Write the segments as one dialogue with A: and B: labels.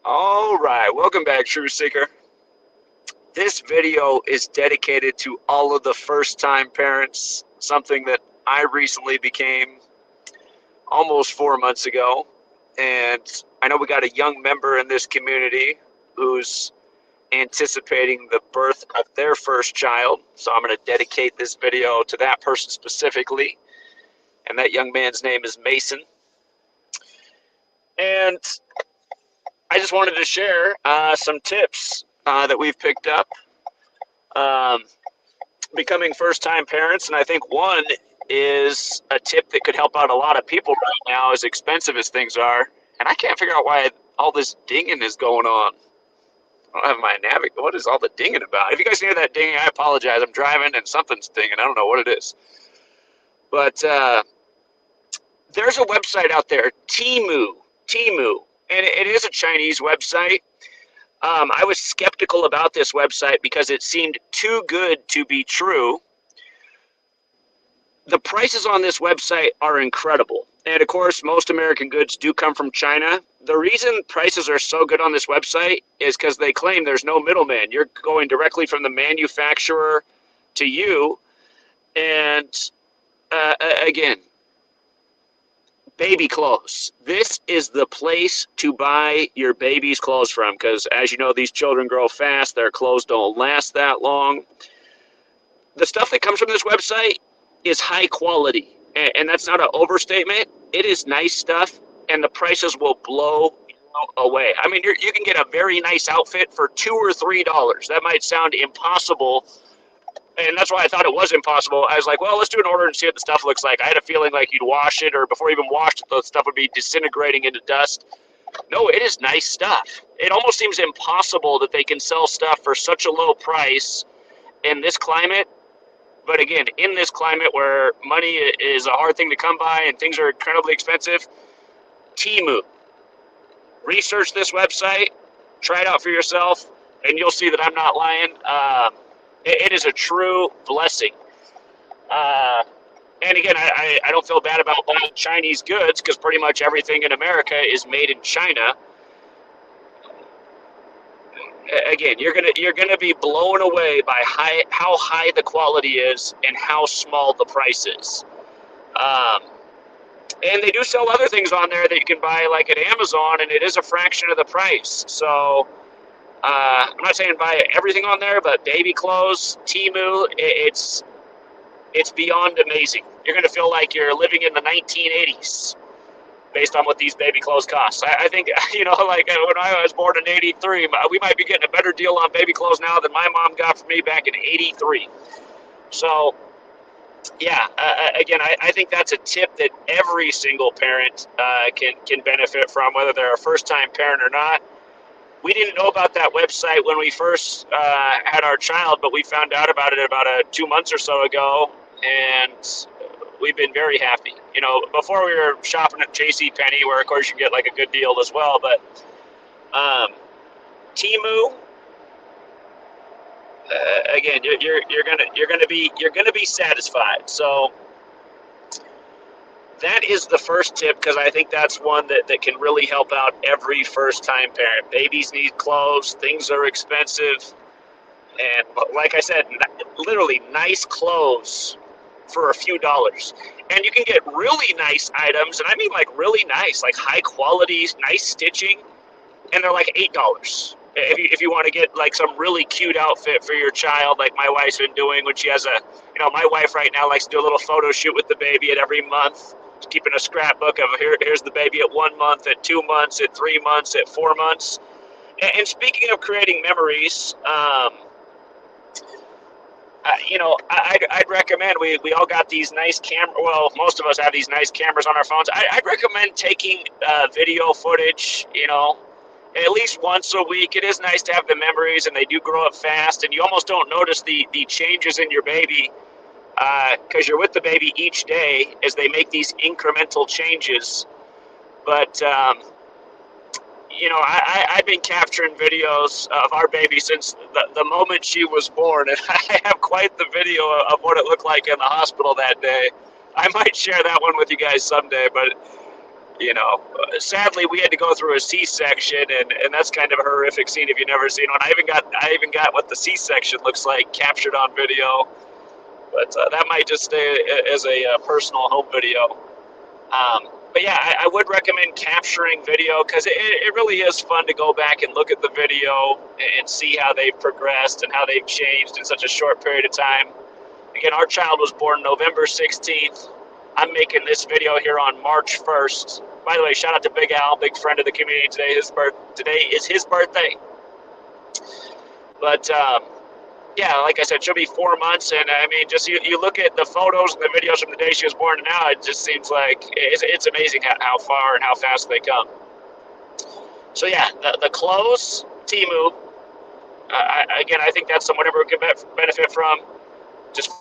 A: All right, welcome back, True Seeker. This video is dedicated to all of the first-time parents, something that I recently became almost 4 months ago. And I know we got a young member in this community who's anticipating the birth of their first child. So I'm going to dedicate this video to that person specifically. And that young man's name is Mason. And I just wanted to share some tips that we've picked up becoming first-time parents. And I think one is a tip that could help out a lot of people right now, as expensive as things are. And I can't figure out why all this dinging is going on. I don't have my navigator. What is all the dinging about? If you guys hear that dinging, I apologize. I'm driving and something's dinging. I don't know what it is. But there's a website out there, Temu, and it is a Chinese website. I was skeptical about this website because it seemed too good to be true. The prices on this website are incredible. And of course, most American goods do come from China. The reason prices are so good on this website is because they claim there's no middleman. You're going directly from the manufacturer to you. And again, baby clothes. This is the place to buy your baby's clothes from because, as you know, these children grow fast. Their clothes don't last that long. The stuff that comes from this website is high quality, and that's not an overstatement. It is nice stuff, and the prices will blow you away. I mean, you can get a very nice outfit for $2 or $3. That might sound impossible, and that's why I thought it was impossible. I was like, well, let's do an order and see what the stuff looks like. I had a feeling like you'd wash it, or before you even washed it, the stuff would be disintegrating into dust. No, it is nice stuff. It almost seems impossible that they can sell stuff for such a low price in this climate. But again, in this climate where money is a hard thing to come by and things are incredibly expensive, Temu. Research this website, try it out for yourself, and you'll see that I'm not lying. It is a true blessing. And again, I don't feel bad about buying Chinese goods because pretty much everything in America is made in China. Again, you're gonna be blown away by how high the quality is and how small the price is. And they do sell other things on there that you can buy like at Amazon, and it is a fraction of the price. So I'm not saying buy everything on there, but baby clothes, Temu, it's beyond amazing. You're gonna feel like you're living in the 1980s. Based on what these baby clothes cost. I think, you know, like when I was born in 83, we might be getting a better deal on baby clothes now than my mom got for me back in 83. So, yeah, again, I think that's a tip that every single parent can benefit from, whether they're a first-time parent or not. We didn't know about that website when we first had our child, but we found out about it about 2 months or so ago, and we've been very happy. You know, before we were shopping at JCPenney, where of course you get like a good deal as well, but Temu, again, you're gonna be satisfied. So that is the first tip, because I think that's one that can really help out every first-time parent. Babies need clothes, things are expensive, and like I said, literally nice clothes for a few dollars. And you can get really nice items, and I mean like really nice, like high quality, nice stitching, and they're like $8. If you want to get like some really cute outfit for your child, like my wife's been doing when she has my wife right now likes to do a little photo shoot with the baby at every month, keeping a scrapbook of here's the baby at 1 month, at 2 months, at 3 months, at 4 months. And speaking of creating memories, I'd recommend, we all got these nice well, most of us have these nice cameras on our phones. I'd recommend taking video footage, at least once a week. It is nice to have the memories, and they do grow up fast, and you almost don't notice the changes in your baby because you're with the baby each day as they make these incremental changes. But I've been capturing videos of our baby since the moment she was born, and I have quite the video of what it looked like in the hospital that day. I might share that one with you guys someday, but Sadly, we had to go through a C-section, and that's kind of a horrific scene if you've never seen one. I even got what the C-section looks like captured on video, but that might just stay as a personal home video. But yeah, I would recommend capturing video because it really is fun to go back and look at the video and see how they've progressed and how they've changed in such a short period of time. Again, our child was born November 16th. I'm making this video here on March 1st. By the way, shout out to Big Al, big friend of the community today. Today is his birthday. But yeah, like I said, she'll be 4 months, and I mean, just you look at the photos and the videos from the day she was born to now, it just seems like it's amazing how far and how fast they come. So yeah, the clothes, Temu. Again, I think that's something whatever we can benefit from. Just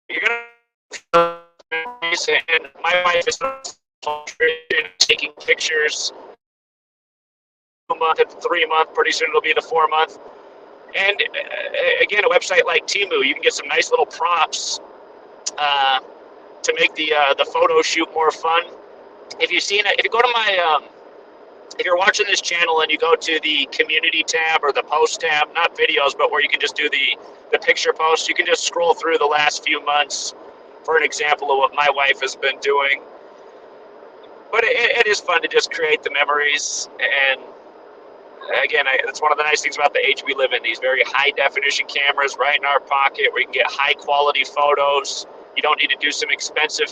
A: you're gonna, and my wife is taking pictures. 2 month and 3 month. Pretty soon it'll be the 4 month. And again, a website like Temu, you can get some nice little props to make the photo shoot more fun. If you go to my, if you're watching this channel and you go to the community tab or the post tab, not videos, but where you can just do the picture posts, you can just scroll through the last few months for an example of what my wife has been doing. But it is fun to just create the memories. And again, that's one of the nice things about the age we live in, these very high definition cameras right in our pocket where you can get high quality photos. You don't need to do some expensive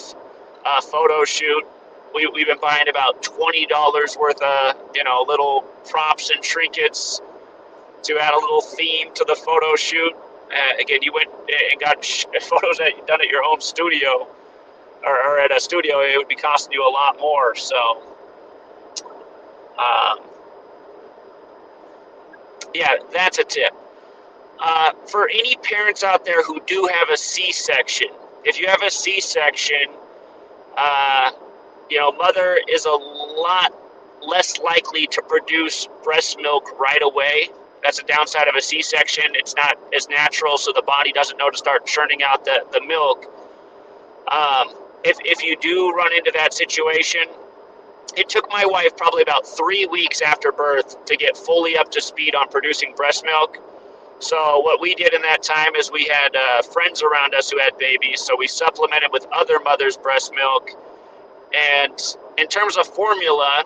A: photo shoot. We've been buying about $20 worth of, little props and trinkets to add a little theme to the photo shoot. Again, you went and got photos done at your own studio or at a studio, it would be costing you a lot more. So, yeah, that's a tip. For any parents out there who do have a C-section, if you have a C-section, mother is a lot less likely to produce breast milk right away. That's a downside of a C-section. It's not as natural, so the body doesn't know to start churning out the milk. If you do run into that situation, it took my wife probably about 3 weeks after birth to get fully up to speed on producing breast milk. So what we did in that time is we had friends around us who had babies, so we supplemented with other mothers' breast milk. And in terms of formula,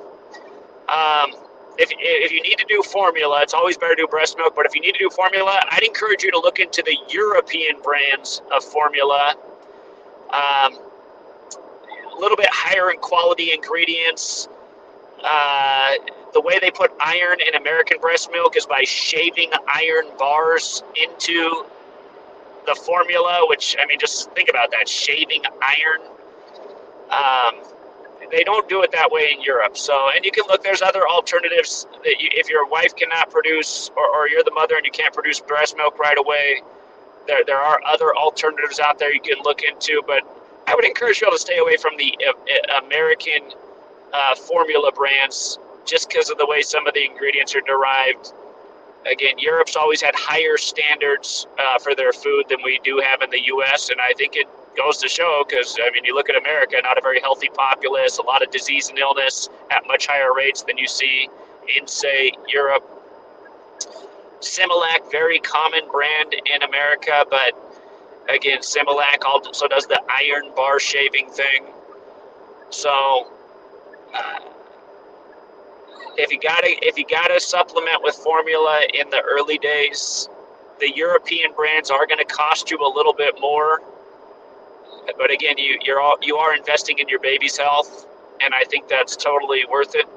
A: if you need to do formula, it's always better to do breast milk, but if you need to do formula, I'd encourage you to look into the European brands of formula. A little bit higher in quality ingredients. The way they put iron in American breast milk is by shaving iron bars into the formula, which, I mean, just think about that, shaving iron. They don't do it that way in Europe. So, and you can look, there's other alternatives that if your wife cannot produce, or you're the mother and you can't produce breast milk right away, there are other alternatives out there you can look into, but I would encourage you all to stay away from the American formula brands just because of the way some of the ingredients are derived. Again, Europe's always had higher standards for their food than we do have in the U.S., and I think it goes to show because, I mean, you look at America, not a very healthy populace, a lot of disease and illness at much higher rates than you see in, say, Europe. Similac, very common brand in America, but again, Similac also does the iron bar shaving thing. So, if you gotta supplement with formula in the early days, the European brands are going to cost you a little bit more. But again, you are investing in your baby's health, and I think that's totally worth it.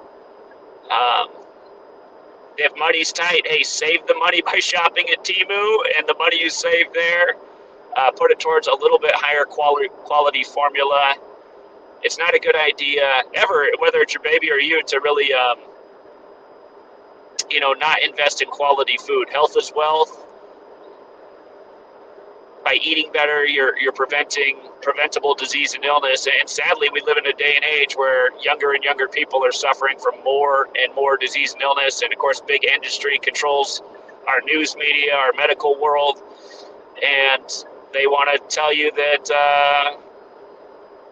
A: If money's tight, hey, save the money by shopping at Temu, and the money you save there, put it towards a little bit higher quality formula. It's not a good idea ever, whether it's your baby or you, to really, not invest in quality food. Health is wealth. By eating better, you're preventing preventable disease and illness. And sadly, we live in a day and age where younger and younger people are suffering from more and more disease and illness. And of course, big industry controls our news media, our medical world, and they want to tell you that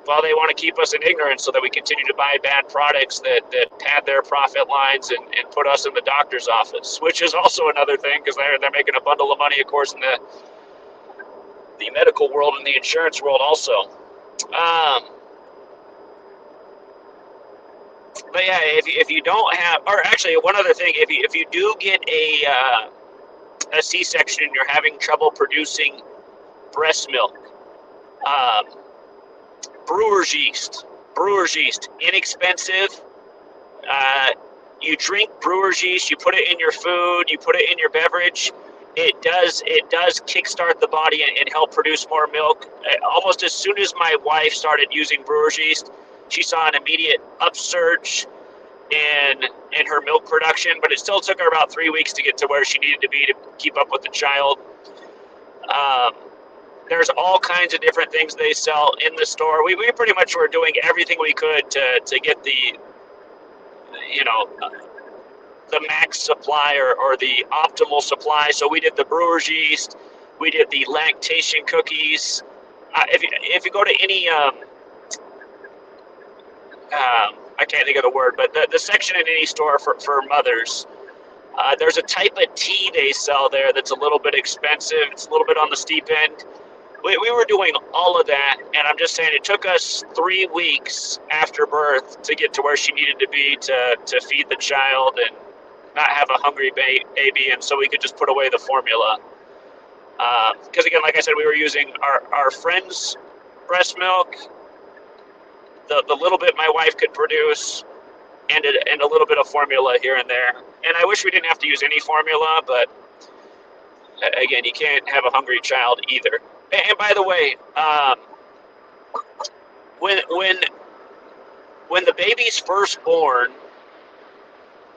A: Well, they want to keep us in ignorance so that we continue to buy bad products that pad their profit lines and put us in the doctor's office, which is also another thing because they're making a bundle of money, of course, in the medical world and the insurance world also. But yeah, if you don't have, or actually one other thing, if you do get a C-section and you're having trouble producing breast milk, um, brewer's yeast, inexpensive. Uh, you drink brewer's yeast, you put it in your food, you put it in your beverage. It does kickstart the body and help produce more milk. Almost as soon as my wife started using brewer's yeast, she saw an immediate upsurge in her milk production, but it still took her about 3 weeks to get to where she needed to be to keep up with the child. Um, there's all kinds of different things they sell in the store. We pretty much were doing everything we could to get you know, the max supply or the optimal supply. So we did the brewer's yeast, we did the lactation cookies. If you go to any, I can't think of the word, but the section in any store for mothers, there's a type of tea they sell there that's a little bit expensive. It's a little bit on the steep end. We were doing all of that, and I'm just saying it took us 3 weeks after birth to get to where she needed to be to feed the child and not have a hungry baby, and so we could just put away the formula. Because again, like I said, we were using our friend's breast milk, the little bit my wife could produce, and a little bit of formula here and there. And I wish we didn't have to use any formula, but again, you can't have a hungry child either. And by the way, when the baby's first born,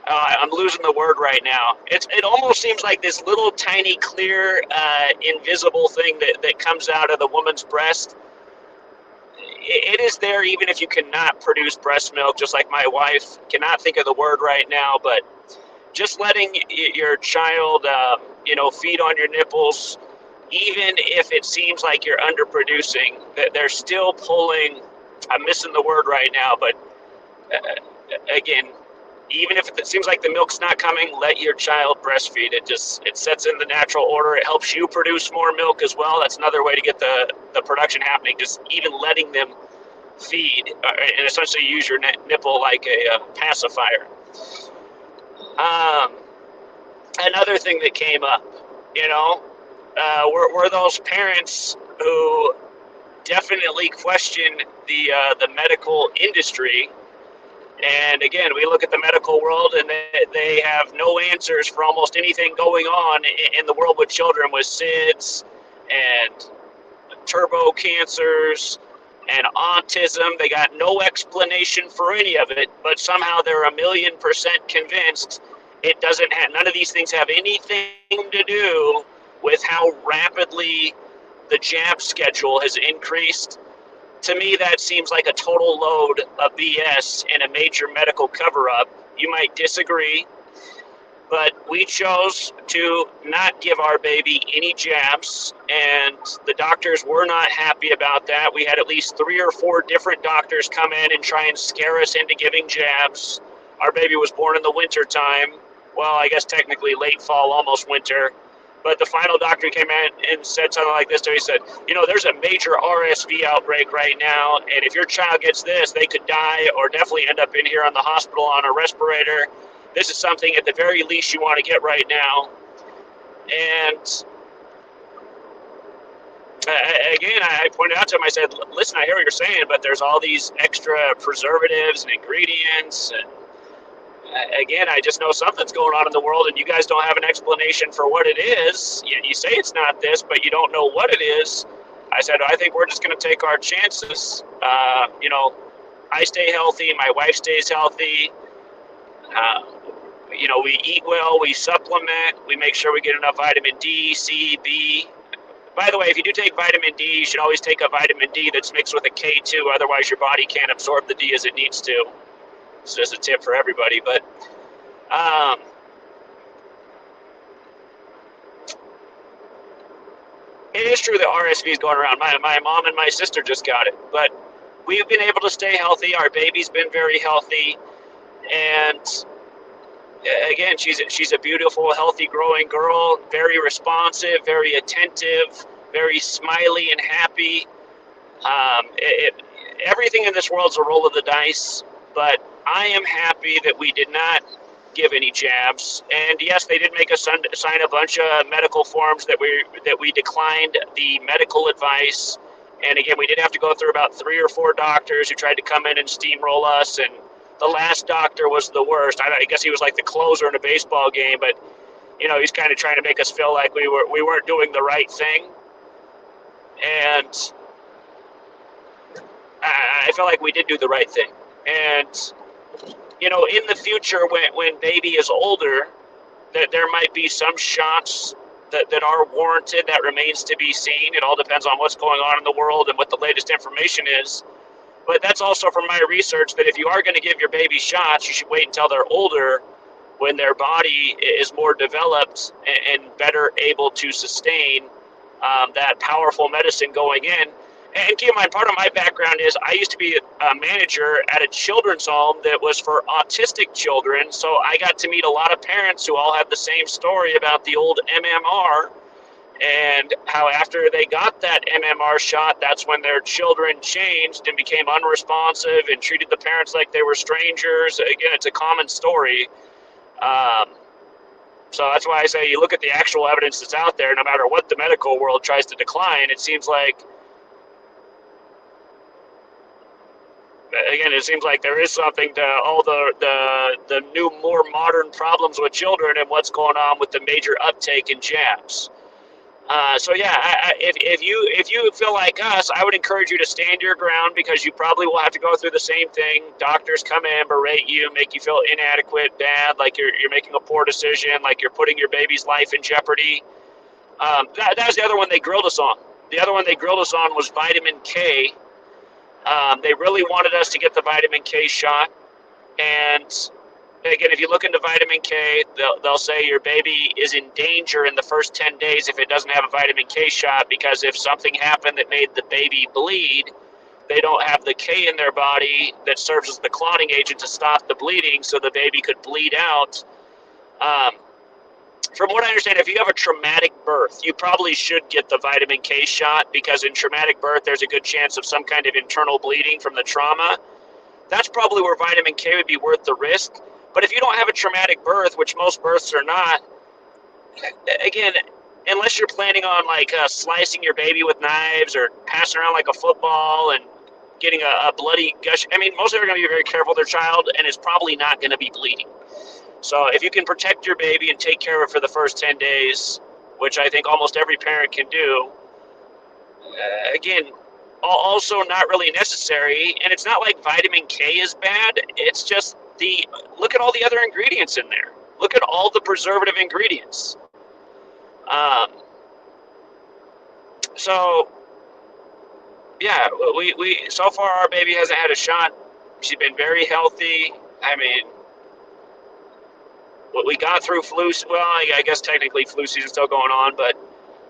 A: I'm losing the word right now. It almost seems like this little tiny clear invisible thing that comes out of the woman's breast. It is there even if you cannot produce breast milk, just like my wife cannot think of the word right now, but just letting your child feed on your nipples, even if it seems like you're underproducing, that they're still pulling. I'm missing the word right now, but again, even if it seems like the milk's not coming, let your child breastfeed. It sets in the natural order. It helps you produce more milk as well. That's another way to get the production happening. Just even letting them feed and essentially use your nipple like a pacifier. Another thing that came up, were those parents who definitely question the medical industry. And again, we look at the medical world and they have no answers for almost anything going on in the world with children, with SIDS and turbo cancers and autism. They got no explanation for any of it, but somehow they're 1,000,000% convinced it doesn't have, none of these things have anything to do with how rapidly the jab schedule has increased. To me, that seems like a total load of BS and a major medical cover-up. You might disagree, but we chose to not give our baby any jabs, and the doctors were not happy about that. We had at least 3 or 4 different doctors come in and try and scare us into giving jabs. Our baby was born in the winter time. Well, I guess technically late fall, almost winter. But the final doctor came in and said something like this to me. He said, there's a major RSV outbreak right now, and if your child gets this, they could die or definitely end up in here on the hospital on a respirator. This is something at the very least you want to get right now. And again, I pointed out to him, I said, listen, I hear what you're saying, but there's all these extra preservatives and ingredients, and again, I just know something's going on in the world, and you guys don't have an explanation for what it is. You say it's not this, but you don't know what it is. I said, I think we're just going to take our chances. I stay healthy. My wife stays healthy. We eat well. We supplement. We make sure we get enough vitamin D, C, B. By the way, if you do take vitamin D, you should always take a vitamin D that's mixed with a K2. Otherwise, your body can't absorb the D as it needs to. It's just a tip for everybody, but it is true that RSV is going around. My mom and my sister just got it, but we've been able to stay healthy. Our baby's been very healthy, and again, she's a beautiful, healthy, growing girl. Very responsive, very attentive, very smiley and happy. Everything in this world's a roll of the dice, but I am happy that we did not give any jabs. And yes, they did make us sign a bunch of medical forms that we declined the medical advice. And again, we did have to go through about 3 or 4 doctors who tried to come in and steamroll us. And the last doctor was the worst. I guess he was like the closer in a baseball game, but he's kind of trying to make us feel like we weren't doing the right thing. And I feel like we did do the right thing. And in the future, when baby is older, that there might be some shots that are warranted. That remains to be seen. It all depends on what's going on in the world and what the latest information is. But that's also from my research that if you are going to give your baby shots, you should wait until they're older, when their body is more developed and better able to sustain that powerful medicine going in. And keep in mind, part of my background is I used to be a manager at a children's home that was for autistic children. So I got to meet a lot of parents who all had the same story about the old MMR, and how after they got that MMR shot, that's when their children changed and became unresponsive and treated the parents like they were strangers. Again, it's a common story. So that's why I say you look at the actual evidence that's out there, no matter what the medical world tries to decline, it seems like there is something to all the new, more modern problems with children and what's going on with the major uptake in jabs. So yeah, if you feel like us, I would encourage you to stand your ground, because you probably will have to go through the same thing. Doctors come in, berate you, make you feel inadequate, bad, like you're making a poor decision, like you're putting your baby's life in jeopardy. That was the other one they grilled us on. The other one they grilled us on was vitamin K. They really wanted us to get the vitamin K shot. And again, if you look into vitamin K, they'll say your baby is in danger in the first 10 days if it doesn't have a vitamin K shot, because if something happened that made the baby bleed, they don't have the K in their body that serves as the clotting agent to stop the bleeding, so the baby could bleed out. From what I understand, if you have a traumatic birth, you probably should get the vitamin K shot, because in traumatic birth, there's a good chance of some kind of internal bleeding from the trauma. That's probably where vitamin K would be worth the risk. But if you don't have a traumatic birth, which most births are not, again, unless you're planning on slicing your baby with knives or passing around like a football and getting a bloody gush, most of them are going to be very careful with their child, and it's probably not going to be bleeding. So if you can protect your baby and take care of it for the first 10 days, which I think almost every parent can do, again, also not really necessary. And it's not like vitamin K is bad. It's just look at all the other ingredients in there. Look at all the preservative ingredients. So yeah, we so far our baby hasn't had a shot. She's been very healthy. We got through flu. Well, I guess technically flu season's still going on, but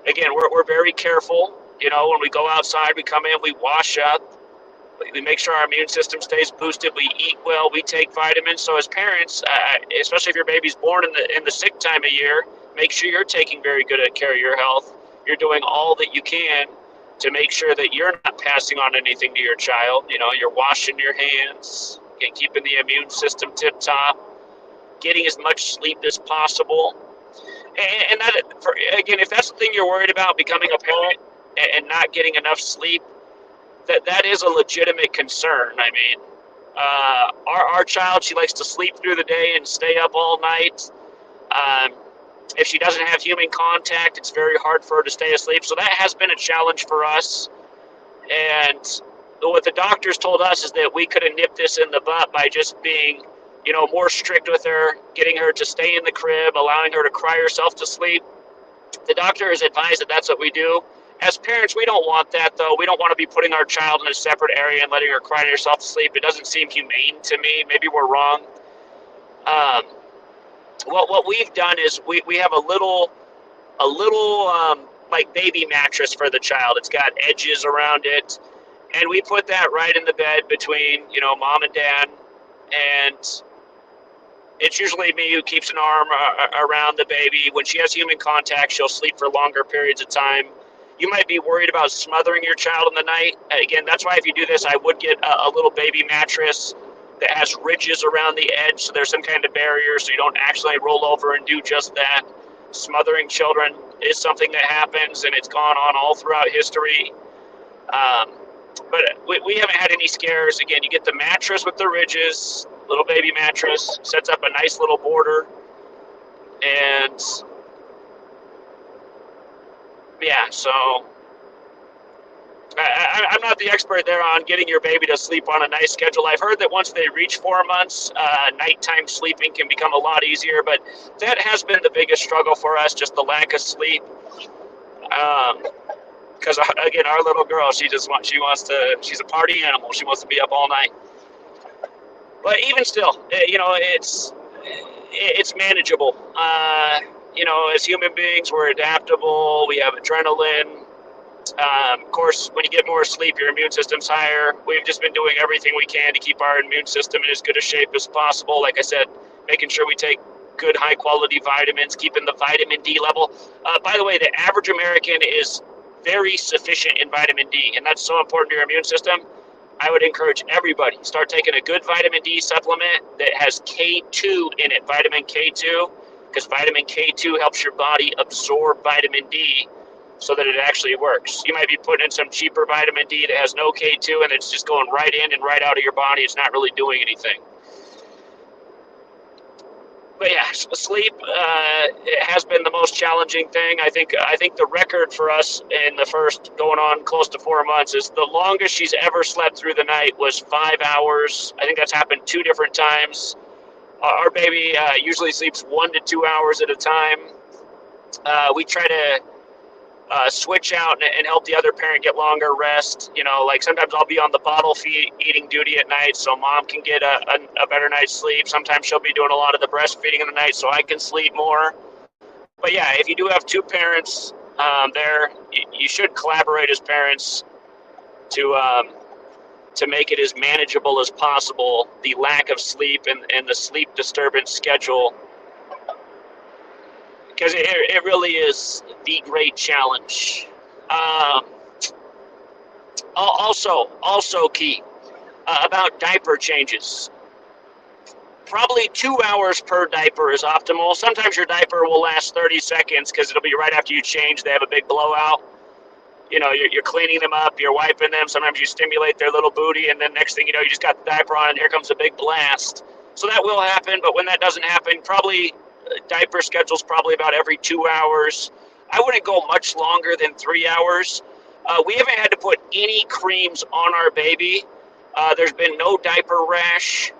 A: again, we're very careful. When we go outside, we come in, we wash up, we make sure our immune system stays boosted. We eat well, we take vitamins. So as parents, especially if your baby's born in the sick time of year, make sure you're taking very good care of your health. You're doing all that you can to make sure that you're not passing on anything to your child. You're washing your hands, and keeping the immune system tip top, getting as much sleep as possible. And that, again, if that's the thing you're worried about, becoming a parent and not getting enough sleep, that is a legitimate concern. Our child, she likes to sleep through the day and stay up all night. If she doesn't have human contact, it's very hard for her to stay asleep. So that has been a challenge for us. And what the doctors told us is that we could have nipped this in the butt by just being more strict with her, getting her to stay in the crib, allowing her to cry herself to sleep. The doctor has advised that that's what we do. As parents, we don't want that, though. We don't want to be putting our child in a separate area and letting her cry herself to sleep. It doesn't seem humane to me. Maybe we're wrong. What we've done is we have a little like baby mattress for the child. It's got edges around it, And we put that right in the bed between, mom and dad. And it's usually me who keeps an arm around the baby. When she has human contact, she'll sleep for longer periods of time. You might be worried about smothering your child in the night. Again, that's why if you do this, I would get a little baby mattress that has ridges around the edge, so there's some kind of barrier so you don't actually roll over and do just that. Smothering children is something that happens, and it's gone on all throughout history. But we haven't had any scares. Again, you get the mattress with the ridges, little baby mattress, sets up a nice little border. And yeah, so I'm not the expert there on getting your baby to sleep on a nice schedule. I've heard that once they reach 4 months, nighttime sleeping can become a lot easier, but that has been the biggest struggle for us, just the lack of sleep. Because again, our little girl, she's a party animal. She wants to be up all night. But even still, it's manageable. As human beings, we're adaptable. We have adrenaline. Of course, when you get more sleep, your immune system's higher. We've just been doing everything we can to keep our immune system in as good a shape as possible. Like I said, making sure we take good, high-quality vitamins, keeping the vitamin D level. By the way, the average American is very sufficient in vitamin D, and that's so important to your immune system. I would encourage everybody, start taking a good vitamin D supplement that has K2 in it, vitamin K2, because vitamin K2 helps your body absorb vitamin D so that it actually works. You might be putting in some cheaper vitamin D that has no K2 and it's just going right in and right out of your body. It's not really doing anything. But yeah, sleep has been the most challenging thing. I think the record for us in the first going on close to 4 months is the longest she's ever slept through the night was 5 hours. I think that's happened 2 different times. Our baby usually sleeps 1 to 2 hours at a time. We try to switch out and help the other parent get longer rest. Like sometimes I'll be on the bottle feeding duty at night so mom can get a better night's sleep. Sometimes she'll be doing a lot of the breastfeeding in the night so I can sleep more. But yeah, if you do have 2 parents there, you should collaborate as parents to make it as manageable as possible, the lack of sleep and the sleep disturbance schedule. Because it really is the great challenge. Also key about diaper changes. Probably 2 hours per diaper is optimal. Sometimes your diaper will last 30 seconds because it'll be right after you change. They have a big blowout. You're cleaning them up, you're wiping them. Sometimes you stimulate their little booty, and then next thing you know, you just got the diaper on, and here comes a big blast. So that will happen, but when that doesn't happen, probably diaper schedule's probably about every 2 hours. I wouldn't go much longer than 3 hours. We haven't had to put any creams on our baby. There's been no diaper rash.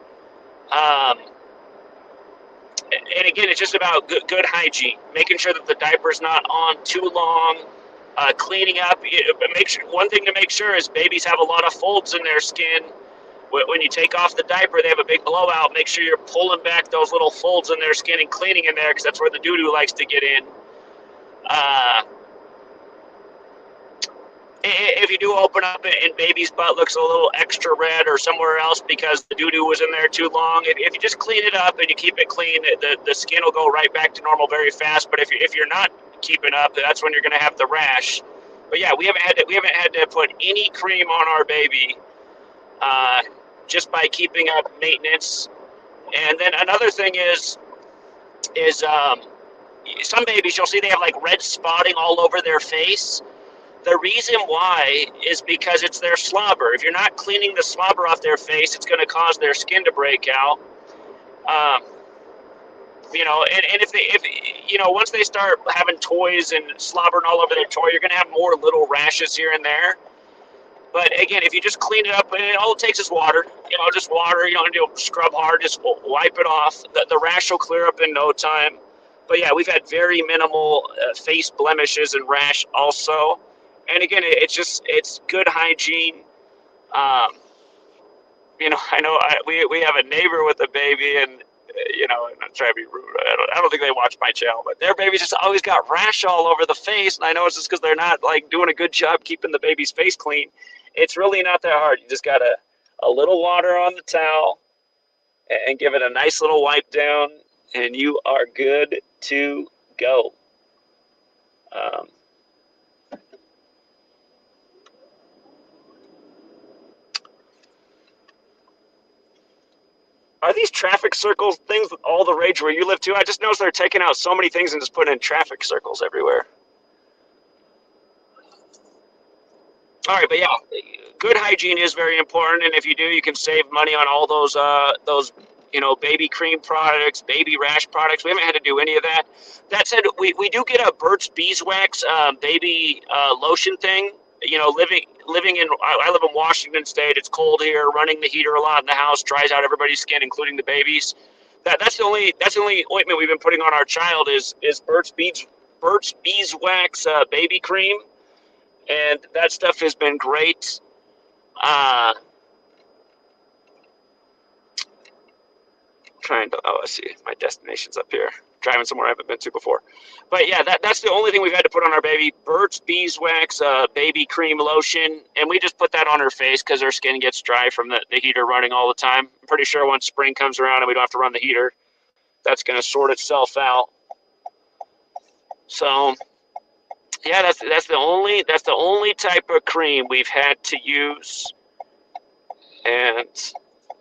A: And again, it's just about good hygiene, making sure that the diaper's not on too long, cleaning up. One thing to make sure is babies have a lot of folds in their skin. When you take off the diaper, they have a big blowout. Make sure you're pulling back those little folds in their skin and cleaning in there because that's where the doo-doo likes to get in. If you do open up and baby's butt looks a little extra red or somewhere else because the doo-doo was in there too long, if you just clean it up and you keep it clean, the skin will go right back to normal very fast. But if you're not keeping up, that's when you're going to have the rash. But yeah, we haven't had to put any cream on our baby. Just by keeping up maintenance. And then another thing is some babies, you'll see they have like red spotting all over their face. The reason why is because it's their slobber. If you're not cleaning the slobber off their face, it's going to cause their skin to break out. And if once they start having toys and slobbering all over their toy, you're going to have more little rashes here and there. But again, if you just clean it up, and all it takes is water. Just water. You don't need to scrub hard. Just wipe it off. The rash will clear up in no time. But yeah, we've had very minimal face blemishes and rash also. And again, it's good hygiene. I know we have a neighbor with a baby, and I'm not trying to be rude. I don't think they watch my channel, but their baby's just always got rash all over the face, and I know it's just because they're not like doing a good job keeping the baby's face clean. It's really not that hard. You just got a little water on the towel and give it a nice little wipe down, and you are good to go. Um, are these traffic circles things all the rage where you live too? I just noticed they're taking out so many things and just putting in traffic circles everywhere. All right, but yeah, good hygiene is very important, and if you do, you can save money on all those baby cream products, baby rash products. We haven't had to do any of that. That said, we do get a Burt's Beeswax baby lotion thing. Living in I live in Washington State. It's cold here. Running the heater a lot in the house dries out everybody's skin, including the babies. That's the only ointment we've been putting on our child is Burt's Beeswax baby cream, and that stuff has been great. Trying to, let's see, my destination's up here. Driving somewhere I haven't been to before. But yeah, that's the only thing we've had to put on our baby. Burt's Beeswax baby cream lotion, and we just put that on her face because her skin gets dry from the heater running all the time. I'm pretty sure once spring comes around and we don't have to run the heater, that's going to sort itself out. So yeah, that's the only type of cream we've had to use. And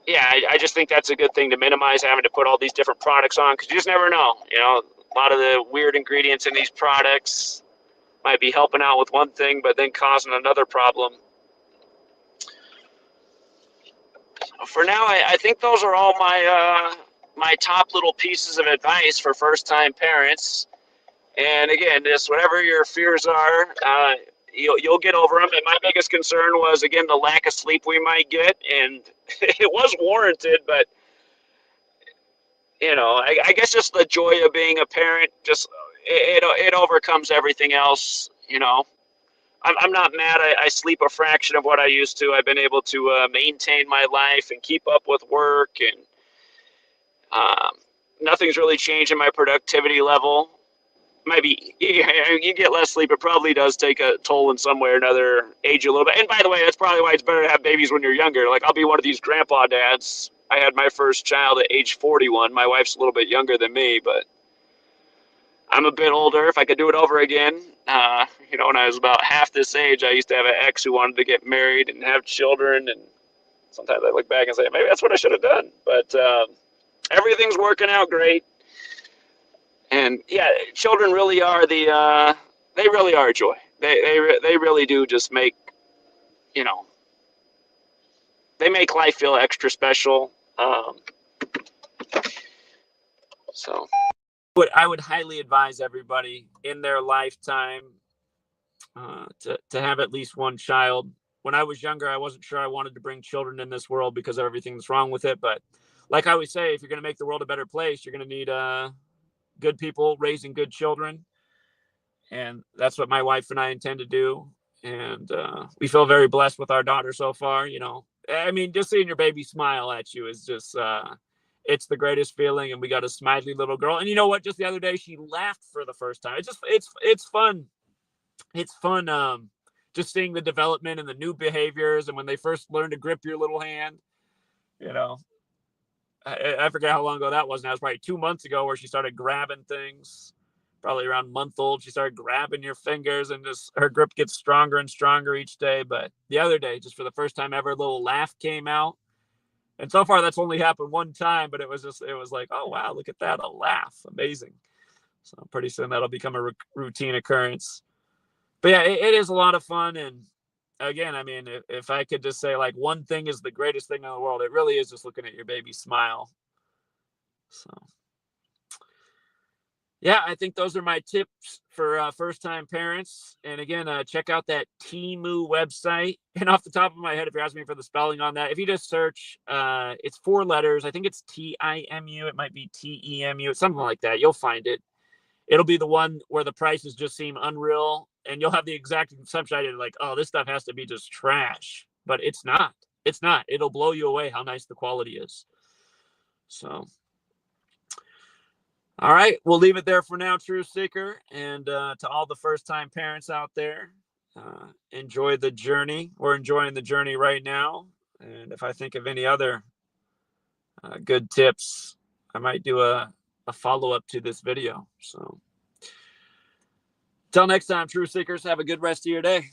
A: yeah, I just think that's a good thing to minimize having to put all these different products on, because you just never know. A lot of the weird ingredients in these products might be helping out with one thing, but then causing another problem. For now, I think those are all my top little pieces of advice for first-time parents. And again, just whatever your fears are, you'll get over them. And my biggest concern was, again, the lack of sleep we might get, and it was warranted, but I guess just the joy of being a parent, just it overcomes everything else. I'm not mad. I sleep a fraction of what I used to. I've been able to maintain my life and keep up with work, and nothing's really changed in my productivity level. Maybe you get less sleep. It probably does take a toll in some way or another, age a little bit. And by the way, that's probably why it's better to have babies when you're younger. Like, I'll be one of these grandpa dads. I had my first child at age 41. My wife's a little bit younger than me, but I'm a bit older. If I could do it over again, when I was about half this age, I used to have an ex who wanted to get married and have children. And sometimes I look back and say, maybe that's what I should have done. But everything's working out great. And yeah, children really are they really are a joy. They really do just make, they make life feel extra special. So I would highly advise everybody in their lifetime to have at least one child. When I was younger, I wasn't sure I wanted to bring children in this world because of everything that's wrong with it. But like I always say, if you're going to make the world a better place, you're going to need good people raising good children, and that's what my wife and I intend to do. And we feel very blessed with our daughter so far. I mean, just seeing your baby smile at you is just it's the greatest feeling. And we got a smiley little girl, and you know what, just the other day she laughed for the first time. It's fun. It's fun just seeing the development and the new behaviors, and when they first learn to grip your little hand. I forget how long ago that was now. It was probably 2 months ago where she started grabbing things. Probably around month old, she started grabbing your fingers, and just her grip gets stronger and stronger each day. But the other day, just for the first time ever, a little laugh came out. And so far that's only happened one time, but it was like, oh wow, look at that, a laugh. Amazing. So pretty soon that'll become a routine occurrence. But yeah, it is a lot of fun. And again, I mean, if I could just say like one thing is the greatest thing in the world, it really is just looking at your baby smile. So yeah, I think those are my tips for first-time parents. And again, check out that Temu website. And off the top of my head, if you're asking me for the spelling on that, if you just search, it's 4 letters. I think it's Timu. It might be Temu. It's something like that. You'll find it. It'll be the one where the prices just seem unreal, and you'll have the exact assumption like, oh, this stuff has to be just trash. But it's not. It's not. It'll blow you away how nice the quality is. So all right, we'll leave it there for now, Truth Seeker. And to all the first-time parents out there,
B: enjoy the journey. We're enjoying the journey right now. And if I think of any other good tips, I might do a follow-up to this video. So till next time, truth seekers, have a good rest of your day.